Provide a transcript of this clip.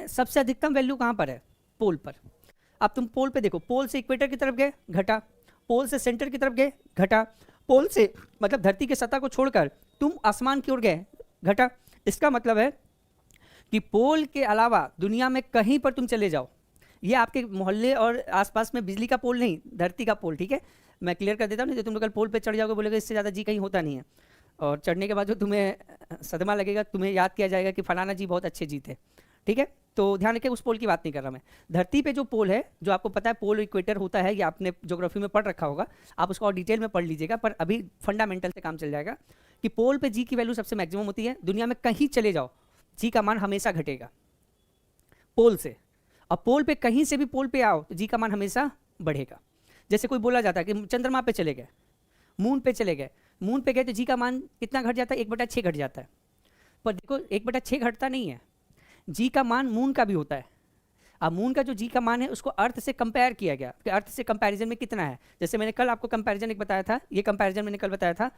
सबसे अधिकतम वैल्यू कहाँ पर है? पोल पर। अब तुम पोल पे देखो, पोल से इक्वेटर की तरफ गए घटा, पोल से सेंटर की तरफ गए घटा, पोल से मतलब धरती के सतह को छोड़कर तुम आसमान की ओर गए घटा। इसका मतलब है कि पोल के अलावा दुनिया में कहीं पर तुम चले जाओ, ये आपके मोहल्ले और आसपास में बिजली का पोल नहीं, धरती का पोल, ठीक है। मैं क्लियर कर देता हूँ, नहीं तो तुम लोग कल पोल पे चढ़ जाओगे, बोलेगे इससे ज़्यादा जी कहीं होता नहीं है, और चढ़ने के बाद जो तुम्हें सदमा लगेगा, तुम्हें याद किया जाएगा कि फलाना जी बहुत अच्छे जी थे, ठीक है। तो ध्यान रखें, उस पोल की बात नहीं कर रहा मैं। धरती पे जो पोल है, जो आपको पता है पोल इक्वेटर होता है, ये आपने ज्योग्राफी में पढ़ रखा होगा, आप उसको और डिटेल में पढ़ लीजिएगा, पर अभी फंडामेंटल से काम चल जाएगा कि पोल पे जी की वैल्यू सबसे मैक्सिमम होती है। दुनिया में कहीं चले जाओ, जी का मान हमेशा घटेगा पोल से, और पोल पे कहीं से भी पोल पे आओ तो जी का मान हमेशा बढ़ेगा। जैसे कोई बोला जाता है कि चंद्रमा पे चले गए, मून पे चले गए, मून पे गए तो जी का मान कितना घट जाता है? 1/6 घट जाता है। पर देखो 1/6 घटता नहीं है, जी का मान मून का भी होता है। अब मून का जो जी का मान है उसको अर्थ से कंपेयर किया गया कि अर्थ से कंपैरिजन में कितना है। जैसे मैंने कल आपको कंपैरिजन एक बताया था, ये कंपैरिजन मैंने कल बताया था,